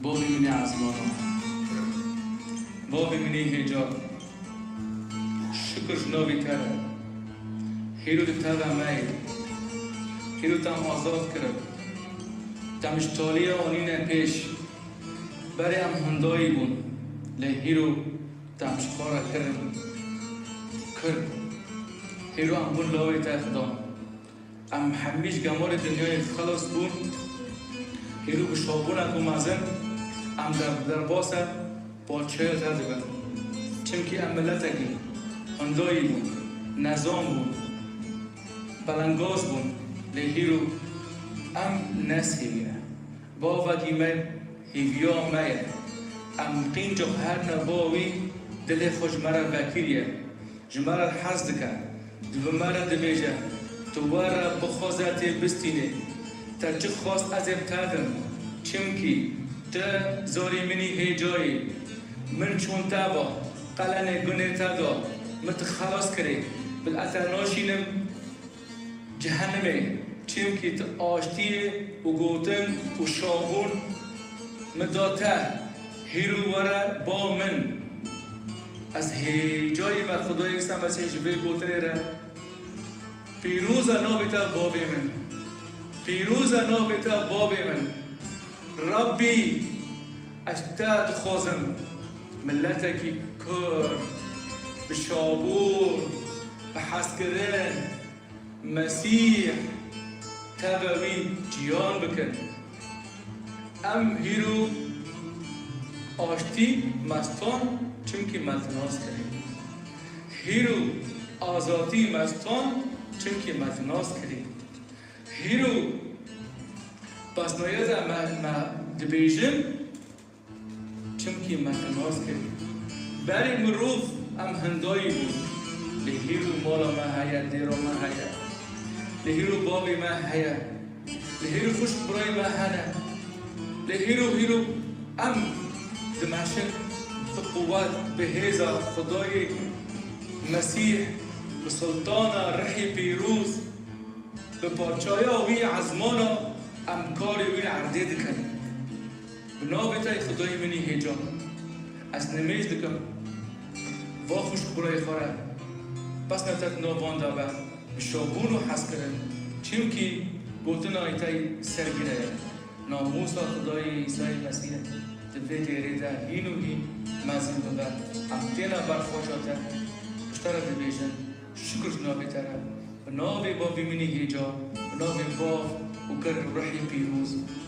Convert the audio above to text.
بابی منی عزمانو بابی منی هجا شکر جنابی کرد هیرو دکتر مای هیرو تام آزاد کرد تمشتالی آنین پیش برای ام هندایی بون لی هیرو تمشخارا کرد هیرو ام بون لاوی تا خدا ام همیش گمار دنیای خلاص بون هیرو بشابون اکو مازن ام در باسه پاچه تا دبن چمکی ام ملتگی هندایی بون نظام بون بلنگاز بون لی هیرو ام نس هیویه باوه دیمه هیویا مایه ام قینجا هر نباوی دل خوش مرا وکیریه جمرا حز دکه دو مرا دبیجه تو وارا بخوازت بستینه تا چه خواست از ابتدم چمکی تا زاری منی هیجایی من چون تابا قلن گنه تادا مت خلاص کری بالاتر ناشینم جهنمه چمکی تا آشتی و گوتن و شاغون مداته هیرو ورا با من از هیجایی بر خدای اکسم از هیجوه گوتنه را پیروز نابتا بابی من پیروز نابتا بابی من ربی اشتاد خوزم ملتکی کر بشابور بحسکرین مسیح تبوی جیان بکن ام هیرو آشتی مستان چونکی متناس کرد هیرو آزادی مستان چونکی متناس کرد هیرو پس نویز ما دبیجم چونکی متناس کرد بری مروف ام هندایی بود لهیرو مالا ما هیا دیرو ما هیا لهیرو بابی ما هیا لهیرو خوش برای ما هنه لهیرو ام دمشق بقوات بهذا خدای مسیح بسلطان رحی پیروز به پادشاهی وی عزمانا امکاری وی عرضه دکن بنابتای خدای منی هیجا از نمیز دکم و خوش برای خوره پس نتت نوان دابه بشابون و حس کرن چونکی گوتن آیتای سرگیره ناموس خدای عیسی مسیح دفعه ریده این و این مزین بده امتینا برخوشاته اشتره دبیشن شکر جنابی تره و نابی بابی منی هیجا و نابی باب و کر روحی پیروز